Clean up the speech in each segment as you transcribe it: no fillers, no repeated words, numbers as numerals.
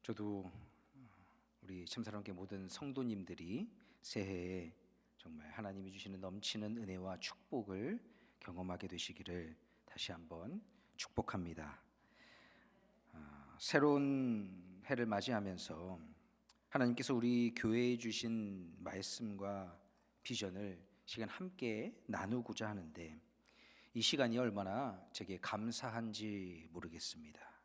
저도 우리 참사랑교회 모든 성도님들이 새해에 정말 하나님이 주시는 넘치는 은혜와 축복을 경험하게 되시기를 다시 한번 축복합니다. 새로운 해를 맞이하면서 하나님께서 우리 교회에 주신 말씀과 비전을 시간 함께 나누고자 하는데 이 시간이 얼마나 제게 감사한지 모르겠습니다.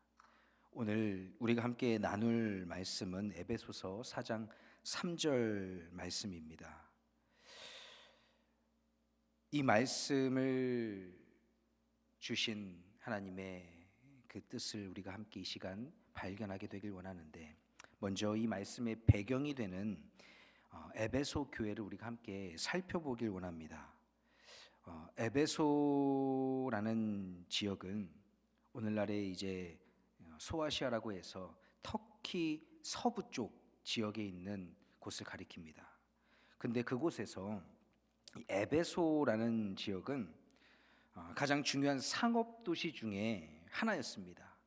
오늘 우리가 함께 나눌 말씀은 에베소서 4장 3절 말씀입니다. 이 말씀을 주신 하나님의 그 뜻을 우리가 함께 이 시간 발견하게 되길 원하는데, 먼저 이 말씀의 배경이 되는 에베소 교회를 우리가 함께 살펴보길 원합니다. 에베소라는 지역은 오늘날의 이제 소아시아라고 해서 터키 서부 쪽 지역에 있는 곳을 가리킵니다. 근데 그곳에서 이 에베소라는 지역은 가장 중요한 상업 도시 중에 하나였습니다.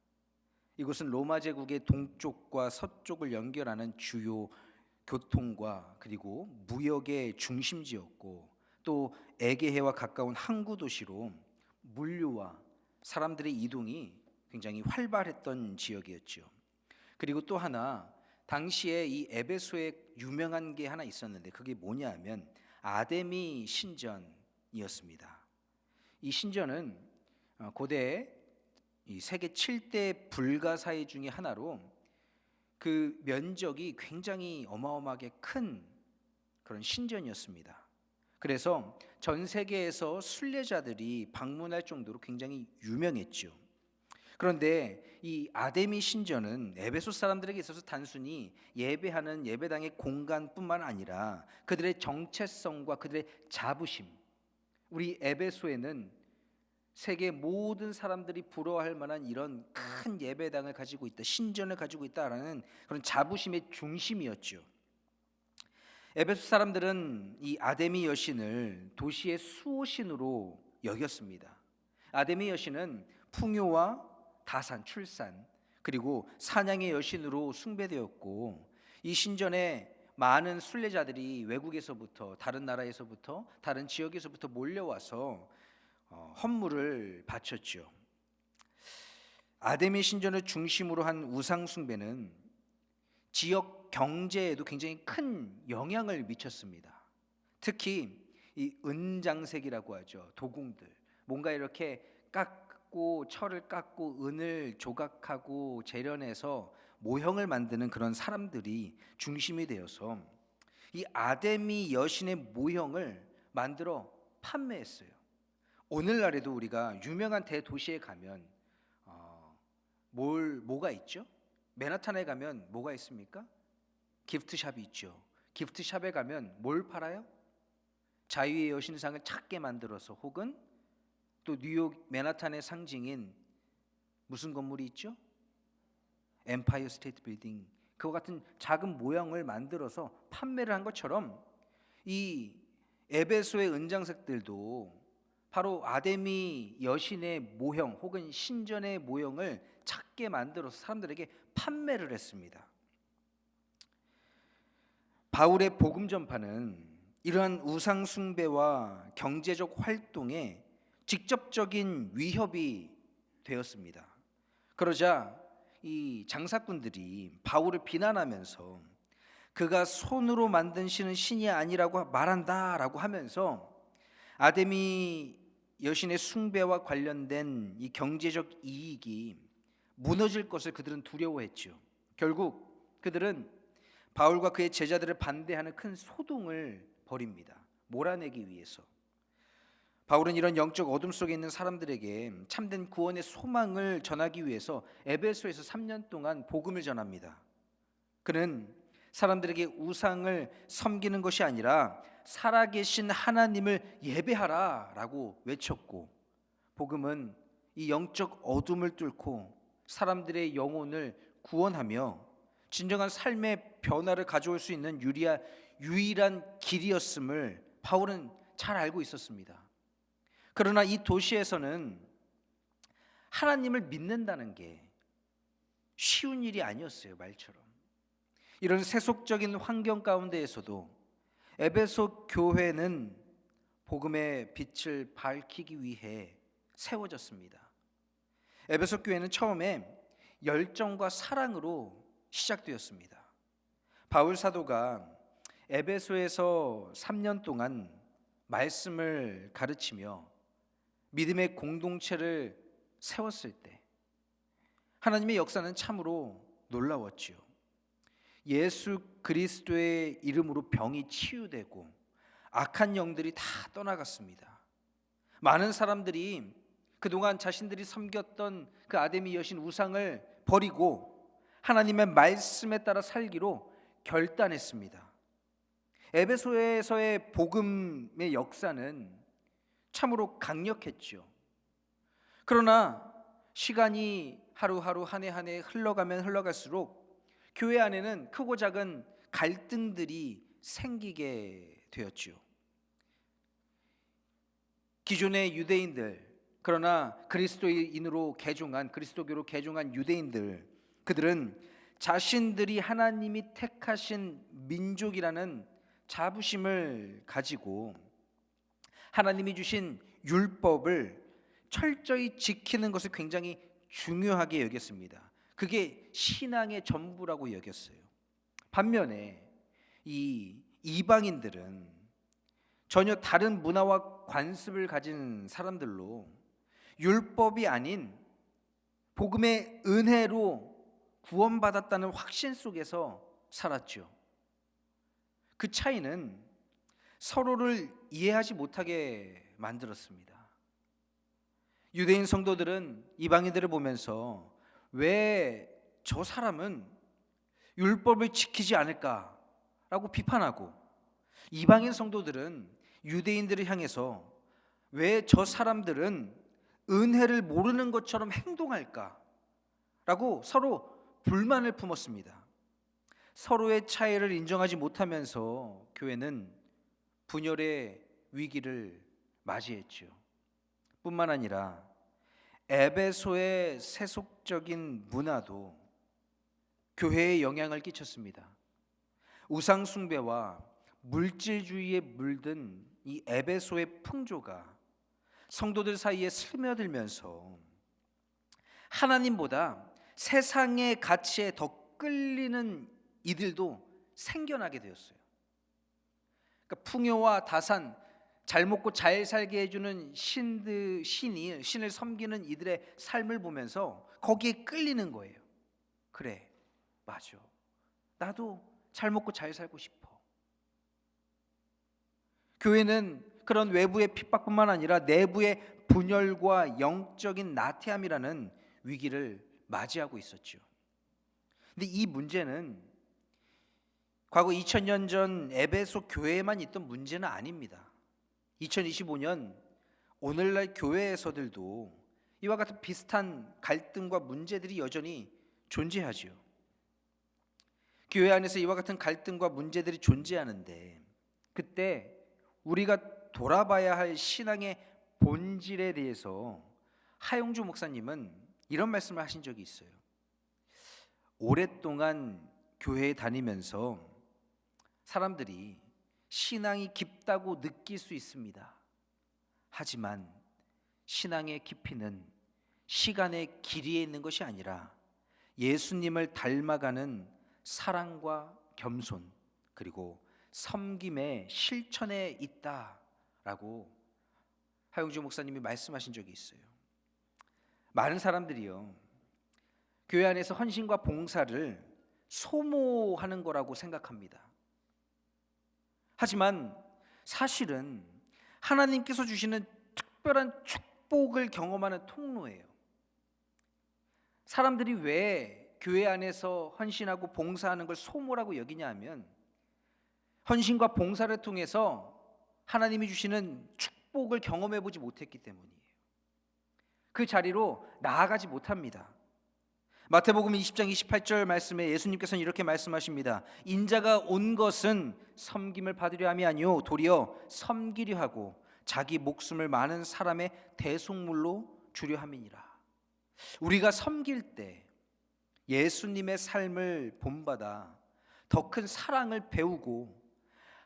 이곳은 로마 제국의 동쪽과 서쪽을 연결하는 주요 교통과 그리고 무역의 중심지였고, 또 에게해와 가까운 항구 도시로 물류와 사람들의 이동이 굉장히 활발했던 지역이었죠. 그리고 또 하나, 당시에 이 에베소에 유명한 게 하나 있었는데 그게 뭐냐면 아데미 신전이었습니다. 이 신전은 고대 이 세계 7대 불가사의 중에 하나로 그 면적이 굉장히 어마어마하게 큰 그런 신전이었습니다. 그래서 전 세계에서 순례자들이 방문할 정도로 굉장히 유명했죠. 그런데 이 아데미 신전은 에베소 사람들에게 있어서 단순히 예배하는 예배당의 공간뿐만 아니라 그들의 정체성과 그들의 자부심, 우리 에베소에는 세계 모든 사람들이 부러워할 만한 이런 큰 예배당을 가지고 있다, 신전을 가지고 있다라는 그런 자부심의 중심이었죠. 에베소 사람들은 이 아데미 여신을 도시의 수호신으로 여겼습니다. 아데미 여신은 풍요와 다산, 출산, 그리고 사냥의 여신으로 숭배되었고, 이 신전에 많은 순례자들이 외국에서부터, 다른 나라에서부터, 다른 지역에서부터 몰려와서 헌물을 바쳤죠. 아데미 신전을 중심으로 한 우상 숭배는 지역 경제에도 굉장히 큰 영향을 미쳤습니다. 특히 이 은장색이라고 하죠. 도궁들, 뭔가 이렇게 철을 깎고 은을 조각하고 재련해서 모형을 만드는 그런 사람들이 중심이 되어서 이 아데미 여신의 모형을 만들어 판매했어요. 오늘날에도 우리가 유명한 대도시에 가면 뭐가 있죠? 맨하탄에 가면 뭐가 있습니까? 기프트샵이 있죠. 기프트샵에 가면 뭘 팔아요? 자유의 여신상을 작게 만들어서, 혹은 또 뉴욕 맨하탄의 상징인 무슨 건물이 있죠? 엠파이어 스테이트 빌딩, 그와 같은 작은 모형을 만들어서 판매를 한 것처럼 이 에베소의 은장색들도 바로 아데미 여신의 모형 혹은 신전의 모형을 작게 만들어서 사람들에게 판매를 했습니다. 바울의 복음 전파는 이러한 우상 숭배와 경제적 활동에 직접적인 위협이 되었습니다. 그러자 이 장사꾼들이 바울을 비난하면서 그가 손으로 만든 신은 신이 아니라고 말한다라고 하면서 아데미 여신의 숭배와 관련된 이 경제적 이익이 무너질 것을 그들은 두려워했죠. 결국 그들은 바울과 그의 제자들을 반대하는 큰 소동을 벌입니다. 몰아내기 위해서. 바울은 이런 영적 어둠 속에 있는 사람들에게 참된 구원의 소망을 전하기 위해서 에베소에서 3년 동안 복음을 전합니다. 그는 사람들에게 우상을 섬기는 것이 아니라 살아계신 하나님을 예배하라 라고 외쳤고, 복음은 이 영적 어둠을 뚫고 사람들의 영혼을 구원하며 진정한 삶의 변화를 가져올 수 있는 유일한 길이었음을 바울은 잘 알고 있었습니다. 그러나 이 도시에서는 하나님을 믿는다는 게 쉬운 일이 아니었어요. 말처럼. 이런 세속적인 환경 가운데에서도 에베소 교회는 복음의 빛을 밝히기 위해 세워졌습니다. 에베소 교회는 처음에 열정과 사랑으로 시작되었습니다. 바울 사도가 에베소에서 3년 동안 말씀을 가르치며 믿음의 공동체를 세웠을 때 하나님의 역사는 참으로 놀라웠지요. 예수 그리스도의 이름으로 병이 치유되고 악한 영들이 다 떠나갔습니다. 많은 사람들이 그동안 자신들이 섬겼던 그 아데미 여신 우상을 버리고 하나님의 말씀에 따라 살기로 결단했습니다. 에베소에서의 복음의 역사는 참으로 강력했죠. 그러나 시간이 하루하루 한 해 한 해 흘러가면 흘러갈수록 교회 안에는 크고 작은 갈등들이 생기게 되었지요. 기존의 유대인들, 그러나 그리스도인으로 개종한, 그리스도교로 개종한 유대인들, 그들은 자신들이 하나님이 택하신 민족이라는 자부심을 가지고 하나님이 주신 율법을 철저히 지키는 것을 굉장히 중요하게 여겼습니다. 그게 신앙의 전부라고 여겼어요. 반면에 이 이방인들은 전혀 다른 문화와 관습을 가진 사람들로 율법이 아닌 복음의 은혜로 구원받았다는 확신 속에서 살았죠. 그 차이는 서로를 이해하지 못하게 만들었습니다. 유대인 성도들은 이방인들을 보면서 왜 저 사람은 율법을 지키지 않을까라고 비판하고, 이방인 성도들은 유대인들을 향해서 왜 저 사람들은 은혜를 모르는 것처럼 행동할까라고 서로 불만을 품었습니다. 서로의 차이를 인정하지 못하면서 교회는 분열의 위기를 맞이했죠. 뿐만 아니라 에베소의 세속적인 문화도 교회에 영향을 끼쳤습니다. 우상 숭배와 물질주의에 물든 이 에베소의 풍조가 성도들 사이에 스며들면서 하나님보다 세상의 가치에 더 끌리는 이들도 생겨나게 되었어요. 그러니까 풍요와 다산, 잘 먹고 잘 살게 해주는 신을 섬기는 이들의 삶을 보면서 거기에 끌리는 거예요. 그래, 맞아. 나도 잘 먹고 잘 살고 싶어. 교회는 그런 외부의 핍박뿐만 아니라 내부의 분열과 영적인 나태함이라는 위기를 맞이하고 있었죠. 근데 이 문제는 과거 2000년 전 에베소 교회에만 있던 문제는 아닙니다. 2025년 오늘날 교회에서들도 이와 같은 비슷한 갈등과 문제들이 여전히 존재하지요. 교회 안에서 이와 같은 갈등과 문제들이 존재하는데, 그때 우리가 돌아봐야 할 신앙의 본질에 대해서 하용주 목사님은 이런 말씀을 하신 적이 있어요. 오랫동안 교회에 다니면서 사람들이 신앙이 깊다고 느낄 수 있습니다. 하지만 신앙의 깊이는 시간의 길이에 있는 것이 아니라 예수님을 닮아가는 사랑과 겸손, 그리고 섬김의 실천에 있다라고 하용주 목사님이 말씀하신 적이 있어요. 많은 사람들이요, 교회 안에서 헌신과 봉사를 소모하는 거라고 생각합니다. 하지만 사실은 하나님께서 주시는 특별한 축복을 경험하는 통로예요. 사람들이 왜 교회 안에서 헌신하고 봉사하는 걸 소모라고 여기냐 하면, 헌신과 봉사를 통해서 하나님이 주시는 축복을 경험해 보지 못했기 때문이에요. 그 자리로 나아가지 못합니다. 마태복음 20장 28절 말씀에 예수님께서는 이렇게 말씀하십니다. 인자가 온 것은 섬김을 받으려 함이 아니요 도리어 섬기려 하고 자기 목숨을 많은 사람의 대속물로 주려 함이니라. 우리가 섬길 때 예수님의 삶을 본받아 더 큰 사랑을 배우고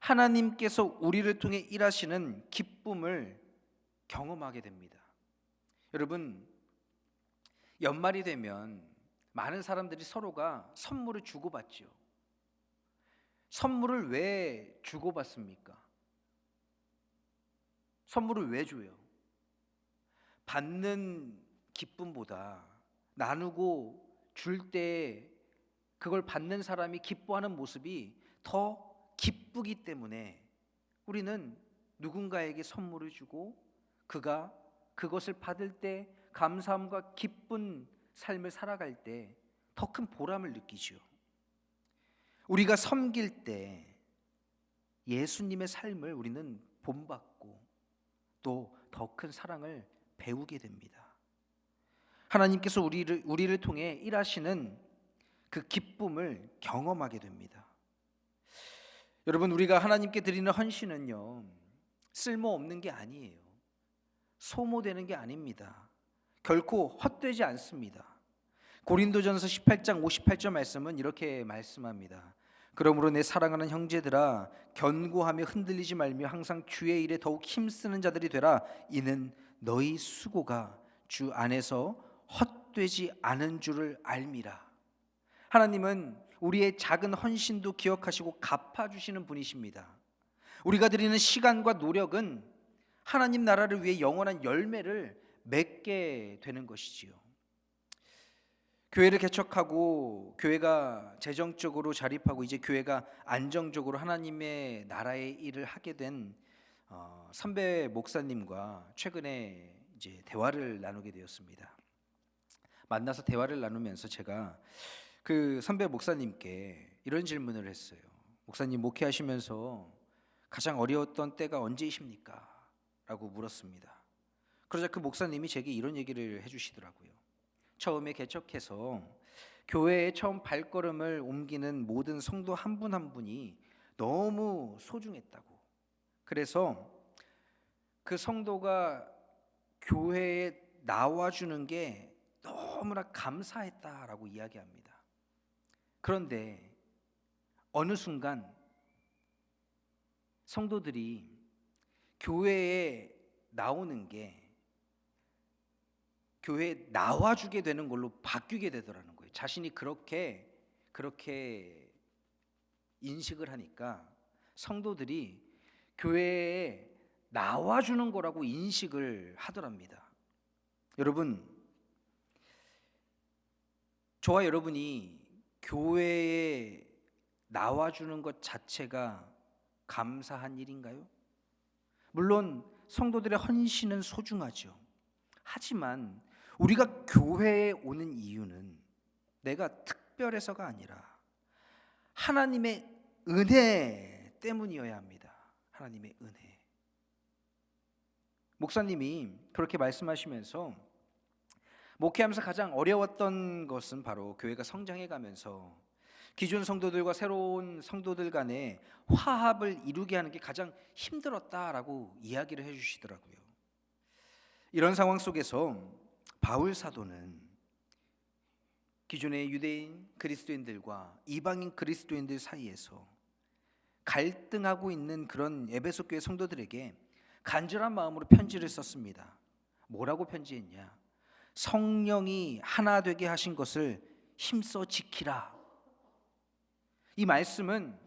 하나님께서 우리를 통해 일하시는 기쁨을 경험하게 됩니다. 여러분, 연말이 되면 많은 사람들이 서로가 선물을 주고받죠. 선물을 왜 주고받습니까? 선물을 왜 줘요? 받는 기쁨보다 나누고 줄 때 그걸 받는 사람이 기뻐하는 모습이 더 기쁘기 때문에 우리는 누군가에게 선물을 주고 그가 그것을 받을 때 감사함과 기쁜 삶을 살아갈 때 더 큰 보람을 느끼죠. 우리가 섬길 때 예수님의 삶을 우리는 본받고 또 더 큰 사랑을 배우게 됩니다. 하나님께서 우리를 통해 일하시는 그 기쁨을 경험하게 됩니다. 여러분, 우리가 하나님께 드리는 헌신은요, 쓸모없는 게 아니에요. 소모되는 게 아닙니다. 결코 헛되지 않습니다. 고린도전서 18장 58절 말씀은 이렇게 말씀합니다. 그러므로 내 사랑하는 형제들아, 견고하며 흔들리지 말며 항상 주의 일에 더욱 힘쓰는 자들이 되라. 이는 너희 수고가 주 안에서 헛되지 않은 줄을 알미라. 하나님은 우리의 작은 헌신도 기억하시고 갚아주시는 분이십니다. 우리가 드리는 시간과 노력은 하나님 나라를 위해 영원한 열매를 맺게 되는 것이지요. 교회를 개척하고 교회가 재정적으로 자립하고 이제 교회가 안정적으로 하나님의 나라의 일을 하게 된 선배 목사님과 최근에 이제 대화를 나누게 되었습니다. 만나서 대화를 나누면서 제가 그 선배 목사님께 이런 질문을 했어요. 목사님, 목회하시면서 가장 어려웠던 때가 언제이십니까? 라고 물었습니다. 그러자 그 목사님이 제게 이런 얘기를 해주시더라고요. 처음에 개척해서 교회에 처음 발걸음을 옮기는 모든 성도 한 분 한 분이 너무 소중했다고. 그래서 그 성도가 교회에 나와주는 게 너무나 감사했다라고 이야기합니다. 그런데 어느 순간 성도들이 교회에 나오는 게 교회에 나와주게 되는 걸로 바뀌게 되더라는 거예요. 자신이 그렇게 인식을 하니까 성도들이 교회에 나와주는 거라고 인식을 하더랍니다. 여러분, 저와 여러분이 교회에 나와주는 것 자체가 감사한 일인가요? 물론 성도들의 헌신은 소중하죠. 하지만 우리가 교회에 오는 이유는 내가 특별해서가 아니라 하나님의 은혜 때문이어야 합니다. 하나님의 은혜. 목사님이 그렇게 말씀하시면서 목회하면서 가장 어려웠던 것은 바로 교회가 성장해가면서 기존 성도들과 새로운 성도들 간에 화합을 이루게 하는 게 가장 힘들었다라고 이야기를 해주시더라고요. 이런 상황 속에서 바울 사도는 기존의 유대인 그리스도인들과 이방인 그리스도인들 사이에서 갈등하고 있는 그런 에베소 교회 성도들에게 간절한 마음으로 편지를 썼습니다. 뭐라고 편지했냐? 성령이 하나 되게 하신 것을 힘써 지키라. 이 말씀은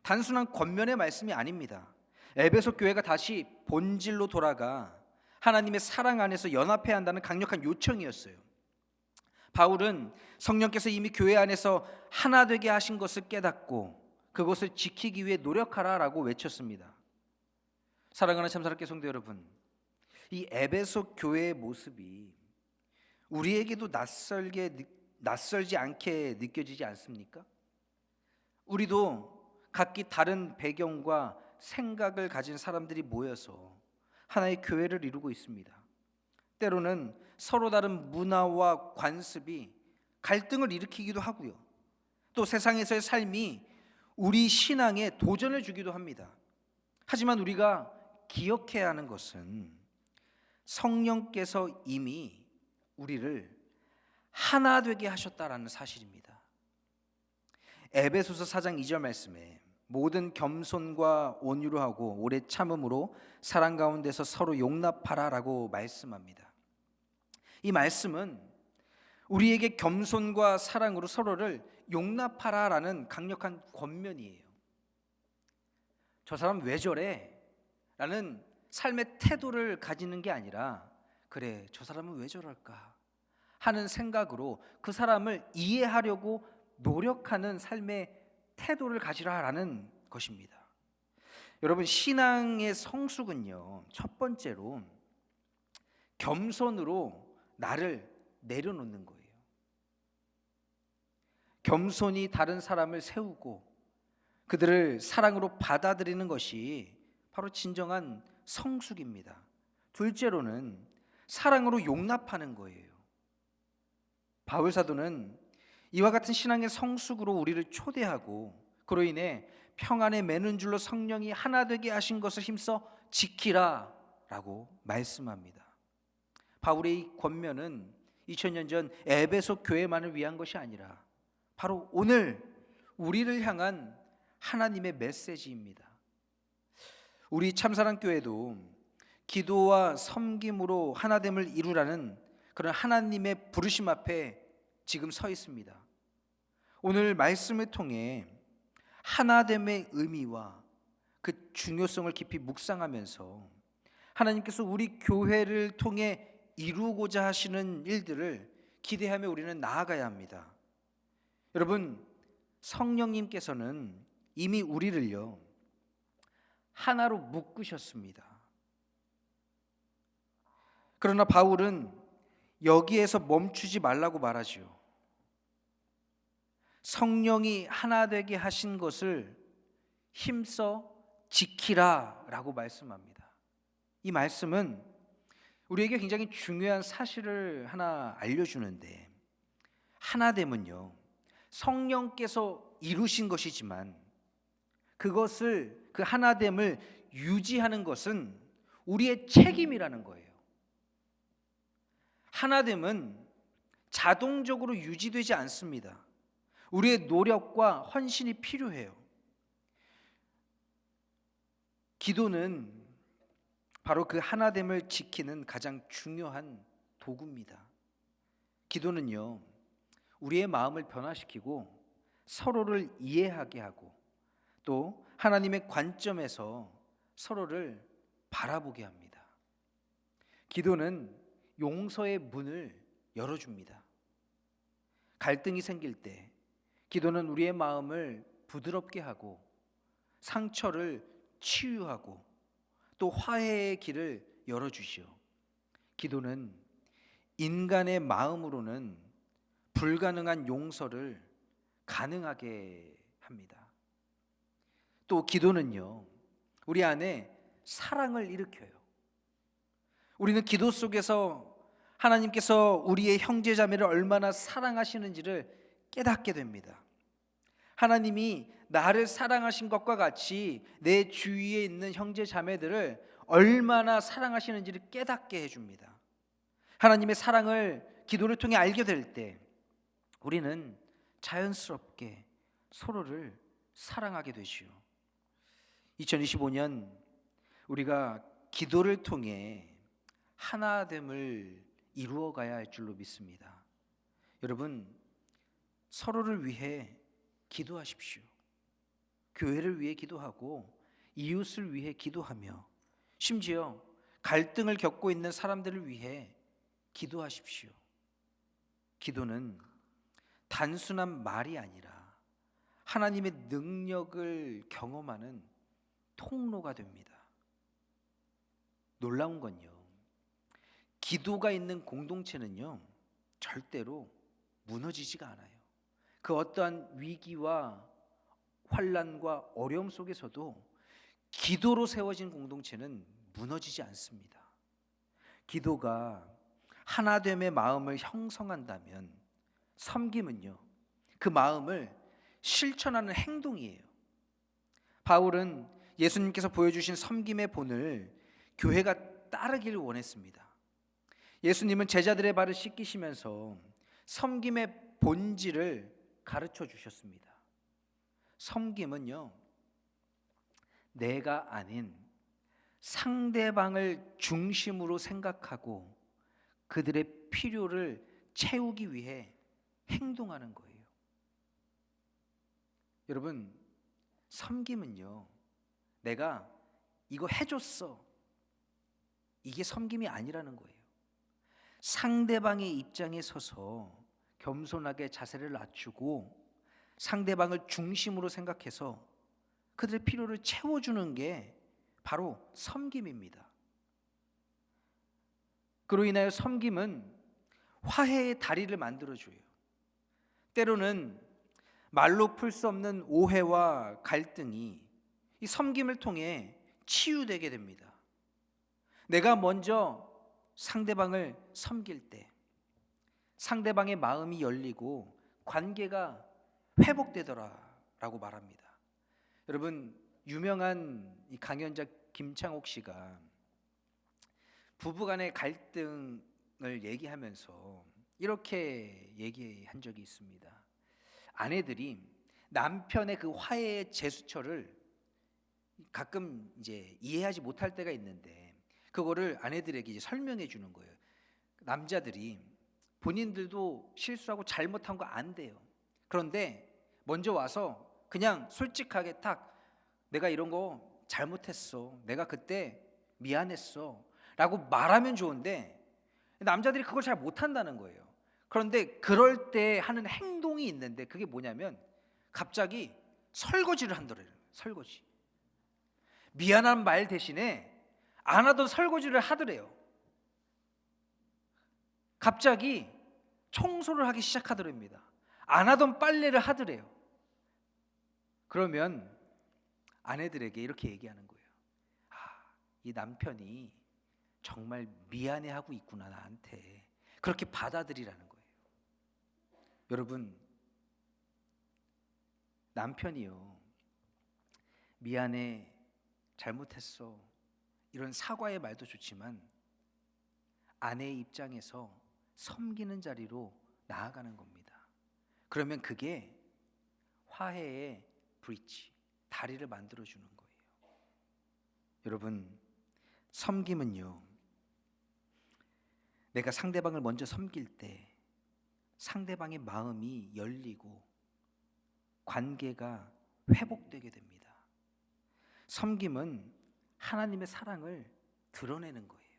단순한 권면의 말씀이 아닙니다. 에베소 교회가 다시 본질로 돌아가 하나님의 사랑 안에서 연합해야 한다는 강력한 요청이었어요. 바울은 성령께서 이미 교회 안에서 하나 되게 하신 것을 깨닫고 그것을 지키기 위해 노력하라라고 외쳤습니다. 사랑하는 참사랑교회 성도 여러분, 이 에베소 교회의 모습이 우리에게도 낯설지 않게 느껴지지 않습니까? 우리도 각기 다른 배경과 생각을 가진 사람들이 모여서 하나의 교회를 이루고 있습니다. 때로는 서로 다른 문화와 관습이 갈등을 일으키기도 하고요. 또 세상에서의 삶이 우리 신앙에 도전을 주기도 합니다. 하지만 우리가 기억해야 하는 것은 성령께서 이미 우리를 하나 되게 하셨다라는 사실입니다. 에베소서 4장 2절 말씀에 모든 겸손과 온유로 하고 오래 참음으로 사랑 가운데서 서로 용납하라라고 말씀합니다. 이 말씀은 우리에게 겸손과 사랑으로 서로를 용납하라라는 강력한 권면이에요. 저 사람 왜 저래? 라는 삶의 태도를 가지는 게 아니라 그래, 저 사람은 왜 저럴까? 하는 생각으로 그 사람을 이해하려고 노력하는 삶의 태도를 가지라라는 것입니다. 여러분, 신앙의 성숙은요, 첫 번째로 겸손으로 나를 내려놓는 거예요. 겸손히 다른 사람을 세우고 그들을 사랑으로 받아들이는 것이 바로 진정한 성숙입니다. 둘째로는 사랑으로 용납하는 거예요. 바울 사도는 이와 같은 신앙의 성숙으로 우리를 초대하고 그로 인해 평안에 매는 줄로 성령이 하나 되게 하신 것을 힘써 지키라 라고 말씀합니다. 바울의 이 권면은 2000년 전 에베소 교회만을 위한 것이 아니라 바로 오늘 우리를 향한 하나님의 메시지입니다. 우리 참사랑교회도 기도와 섬김으로 하나됨을 이루라는 그런 하나님의 부르심 앞에 지금 서 있습니다. 오늘 말씀을 통해 하나됨의 의미와 그 중요성을 깊이 묵상하면서 하나님께서 우리 교회를 통해 이루고자 하시는 일들을 기대하며 우리는 나아가야 합니다. 여러분, 성령님께서는 이미 우리를요 하나로 묶으셨습니다. 그러나 바울은 여기에서 멈추지 말라고 말하지요. 성령이 하나 되게 하신 것을 힘써 지키라 라고 말씀합니다. 이 말씀은 우리에게 굉장히 중요한 사실을 하나 알려주는데, 하나됨은요 성령께서 이루신 것이지만 그것을, 그 하나됨을 유지하는 것은 우리의 책임이라는 거예요. 하나됨은 자동적으로 유지되지 않습니다. 우리의 노력과 헌신이 필요해요. 기도는 바로 그 하나됨을 지키는 가장 중요한 도구입니다. 기도는요 우리의 마음을 변화시키고 서로를 이해하게 하고 또 하나님의 관점에서 서로를 바라보게 합니다. 기도는 용서의 문을 열어줍니다. 갈등이 생길 때 기도는 우리의 마음을 부드럽게 하고 상처를 치유하고 또 화해의 길을 열어주시오. 기도는 인간의 마음으로는 불가능한 용서를 가능하게 합니다. 또 기도는요 우리 안에 사랑을 일으켜요. 우리는 기도 속에서 하나님께서 우리의 형제 자매를 얼마나 사랑하시는지를 깨닫게 됩니다. 하나님이 나를 사랑하신 것과 같이 내 주위에 있는 형제 자매들을 얼마나 사랑하시는지를 깨닫게 해줍니다. 하나님의 사랑을 기도를 통해 알게 될 때 우리는 자연스럽게 서로를 사랑하게 되시오. 2025년 우리가 기도를 통해 하나됨을 이루어가야 할 줄로 믿습니다. 여러분, 서로를 위해 기도하십시오. 교회를 위해 기도하고 이웃을 위해 기도하며 심지어 갈등을 겪고 있는 사람들을 위해 기도하십시오. 기도는 단순한 말이 아니라 하나님의 능력을 경험하는 통로가 됩니다. 놀라운 건요, 기도가 있는 공동체는요 절대로 무너지지가 않아요. 그 어떠한 위기와 환난과 어려움 속에서도 기도로 세워진 공동체는 무너지지 않습니다. 기도가 하나됨의 마음을 형성한다면 섬김은요 그 마음을 실천하는 행동이에요. 바울은 예수님께서 보여주신 섬김의 본을 교회가 따르기를 원했습니다. 예수님은 제자들의 발을 씻기시면서 섬김의 본질을 가르쳐 주셨습니다. 섬김은요, 내가 아닌 상대방을 중심으로 생각하고 그들의 필요를 채우기 위해 행동하는 거예요. 여러분, 섬김은요, 내가 이거 해줬어, 이게 섬김이 아니라는 거예요. 상대방의 입장에 서서 겸손하게 자세를 낮추고 상대방을 중심으로 생각해서 그들의 필요를 채워주는 게 바로 섬김입니다. 그로 인하여 섬김은 화해의 다리를 만들어줘요. 때로는 말로 풀 수 없는 오해와 갈등이 이 섬김을 통해 치유되게 됩니다. 내가 먼저 상대방을 섬길 때 상대방의 마음이 열리고 관계가 회복되더라라고 말합니다. 여러분, 유명한 이 강연자 김창옥 씨가 부부간의 갈등을 얘기하면서 이렇게 얘기한 적이 있습니다. 아내들이 남편의 그 화해의 제스처를 가끔 이제 이해하지 못할 때가 있는데 그거를 아내들에게 이제 설명해 주는 거예요. 남자들이 본인들도 실수하고 잘못한 거 안 돼요. 그런데 먼저 와서 그냥 솔직하게 딱 내가 이런 거 잘못했어, 내가 그때 미안했어 라고 말하면 좋은데 남자들이 그걸 잘 못한다는 거예요. 그런데 그럴 때 하는 행동이 있는데 그게 뭐냐면 갑자기 설거지를 한다래요. 설거지. 미안한 말 대신에 안 하던 설거지를 하더래요. 갑자기 청소를 하기 시작하더랍니다. 안 하던 빨래를 하더래요. 그러면 아내들에게 이렇게 얘기하는 거예요. 이 남편이 정말 미안해하고 있구나, 나한테. 그렇게 받아들이라는 거예요. 여러분, 남편이요, 미안해, 잘못했어, 이런 사과의 말도 좋지만 아내의 입장에서 섬기는 자리로 나아가는 겁니다. 그러면 그게 화해의 브릿지, 다리를 만들어주는 거예요. 여러분, 섬김은요, 내가 상대방을 먼저 섬길 때 상대방의 마음이 열리고 관계가 회복되게 됩니다. 섬김은 하나님의 사랑을 드러내는 거예요.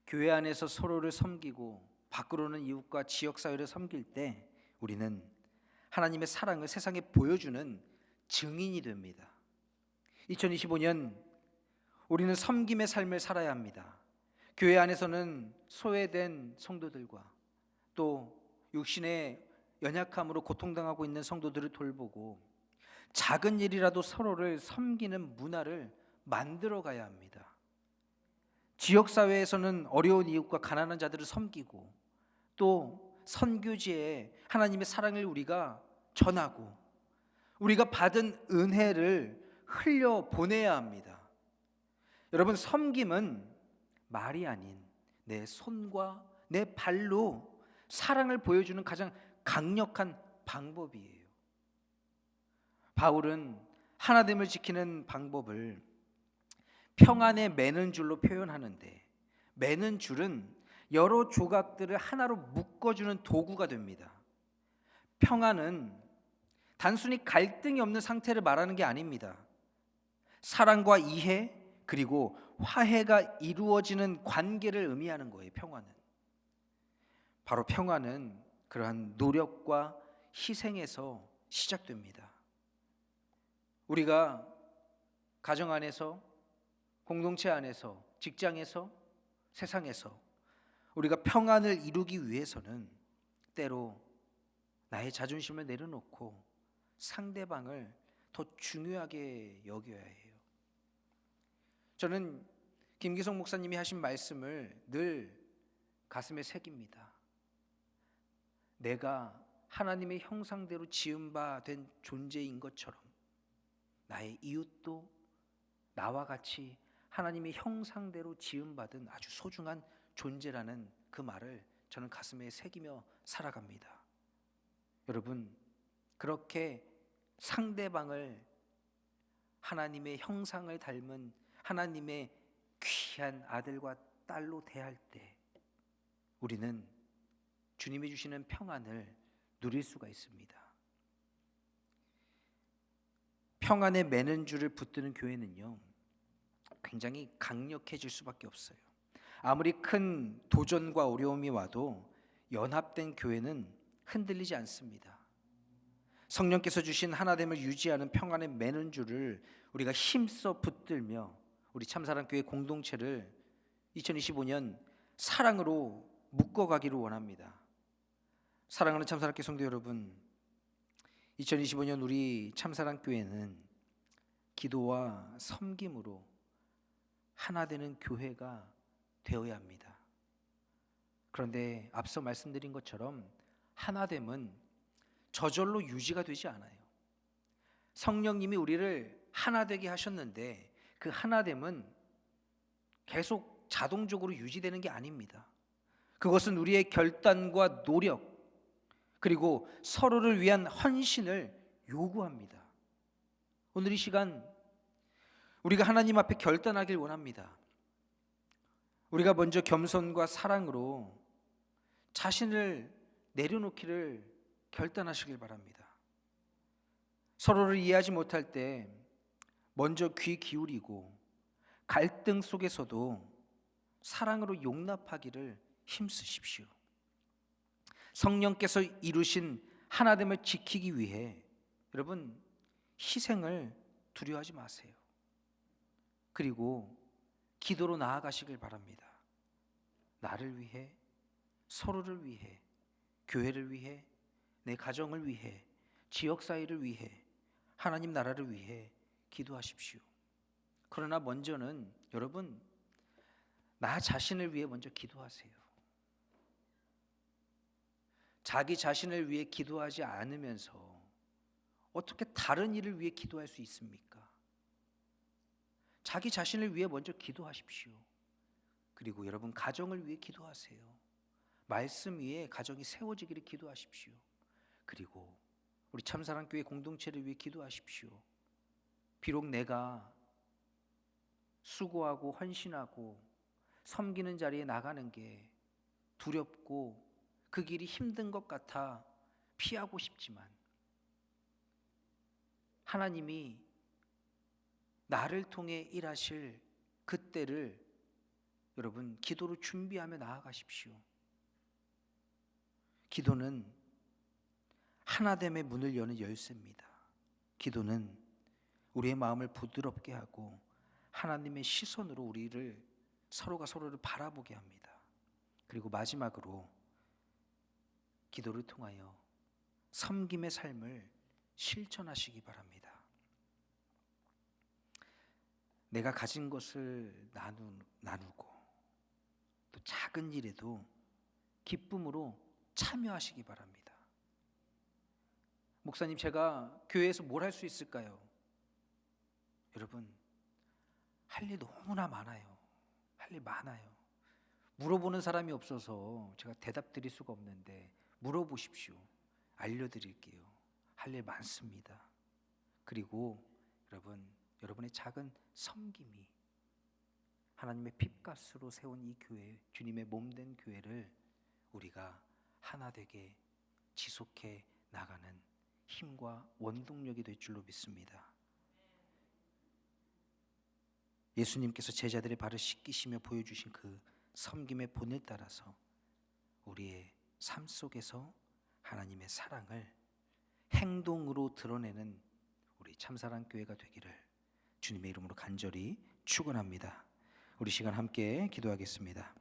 교회 안에서 서로를 섬기고 밖으로는 이웃과 지역사회를 섬길 때 우리는 하나님의 사랑을 세상에 보여주는 증인이 됩니다. 2025년 우리는 섬김의 삶을 살아야 합니다. 교회 안에서는 소외된 성도들과 또 육신의 연약함으로 고통당하고 있는 성도들을 돌보고 작은 일이라도 서로를 섬기는 문화를 만들어 가야 합니다. 지역사회에서는 어려운 이웃과 가난한 자들을 섬기고 또 선교지에 하나님의 사랑을 우리가 전하고 우리가 받은 은혜를 흘려 보내야 합니다. 여러분, 섬김은 말이 아닌 내 손과 내 발로 사랑을 보여주는 가장 강력한 방법이에요. 바울은 하나됨을 지키는 방법을 평안에 매는 줄로 표현하는데 매는 줄은 여러 조각들을 하나로 묶어주는 도구가 됩니다. 평안은 단순히 갈등이 없는 상태를 말하는 게 아닙니다. 사랑과 이해 그리고 화해가 이루어지는 관계를 의미하는 거예요. 평안은. 바로 평안은 그러한 노력과 희생에서 시작됩니다. 우리가 가정 안에서, 공동체 안에서, 직장에서, 세상에서 우리가 평안을 이루기 위해서는 때로 나의 자존심을 내려놓고 상대방을 더 중요하게 여겨야 해요. 저는 김기성 목사님이 하신 말씀을 늘 가슴에 새깁니다. 내가 하나님의 형상대로 지은 바 된 존재인 것처럼 나의 이웃도 나와 같이 하나님의 형상대로 지음받은 아주 소중한 존재라는 그 말을 저는 가슴에 새기며 살아갑니다. 여러분, 그렇게 상대방을 하나님의 형상을 닮은 하나님의 귀한 아들과 딸로 대할 때 우리는 주님이 주시는 평안을 누릴 수가 있습니다. 평안에 매는 줄을 붙드는 교회는요, 굉장히 강력해질 수밖에 없어요. 아무리 큰 도전과 어려움이 와도 연합된 교회는 흔들리지 않습니다. 성령께서 주신 하나됨을 유지하는 평안에 매는 줄을 우리가 힘써 붙들며 우리 참사랑교회 공동체를 2025년 사랑으로 묶어가기를 원합니다. 사랑하는 참사랑교회 성도 여러분, 2025년 우리 참사랑교회는 기도와 섬김으로 하나 되는 교회가 되어야 합니다. 그런데 앞서 말씀드린 것처럼 하나됨은 저절로 유지가 되지 않아요. 성령님이 우리를 하나 되게 하셨는데 그 하나됨은 계속 자동적으로 유지되는 게 아닙니다. 그것은 우리의 결단과 노력 그리고 서로를 위한 헌신을 요구합니다. 오늘 이 시간 우리가 하나님 앞에 결단하길 원합니다. 우리가 먼저 겸손과 사랑으로 자신을 내려놓기를 결단하시길 바랍니다. 서로를 이해하지 못할 때 먼저 귀 기울이고 갈등 속에서도 사랑으로 용납하기를 힘쓰십시오. 성령께서 이루신 하나됨을 지키기 위해 여러분 희생을 두려워하지 마세요. 그리고 기도로 나아가시길 바랍니다. 나를 위해, 서로를 위해, 교회를 위해, 내 가정을 위해, 지역사회를 위해, 하나님 나라를 위해 기도하십시오. 그러나 먼저는 여러분 나 자신을 위해 먼저 기도하세요. 자기 자신을 위해 기도하지 않으면서 어떻게 다른 일을 위해 기도할 수 있습니까? 자기 자신을 위해 먼저 기도하십시오. 그리고 여러분 가정을 위해 기도하세요. 말씀 위에 가정이 세워지기를 기도하십시오. 그리고 우리 참사랑교회 공동체를 위해 기도하십시오. 비록 내가 수고하고 헌신하고 섬기는 자리에 나가는 게 두렵고 그 길이 힘든 것 같아 피하고 싶지만 하나님이 나를 통해 일하실 그때를 여러분 기도로 준비하며 나아가십시오. 기도는 하나됨의 문을 여는 열쇠입니다. 기도는 우리의 마음을 부드럽게 하고 하나님의 시선으로 우리를 서로가 서로를 바라보게 합니다. 그리고 마지막으로 기도를 통하여 섬김의 삶을 실천하시기 바랍니다. 내가 가진 것을 나누고 또 작은 일에도 기쁨으로 참여하시기 바랍니다. 목사님, 제가 교회에서 뭘 할 수 있을까요? 여러분, 할 일 너무나 많아요. 할 일 많아요. 물어보는 사람이 없어서 제가 대답 드릴 수가 없는데 물어보십시오. 알려드릴게요. 할 일 많습니다. 그리고 여러분의 작은 섬김이 하나님의 핏값으로 세운 이 교회, 주님의 몸된 교회를 우리가 하나 되게 지속해 나가는 힘과 원동력이 될 줄로 믿습니다. 예수님께서 제자들의 발을 씻기시며 보여주신 그 섬김의 본을 따라서 우리의 삶 속에서 하나님의 사랑을 행동으로 드러내는 우리 참사랑교회가 되기를 주님의 이름으로 간절히 축원합니다. 우리 시간 함께 기도하겠습니다.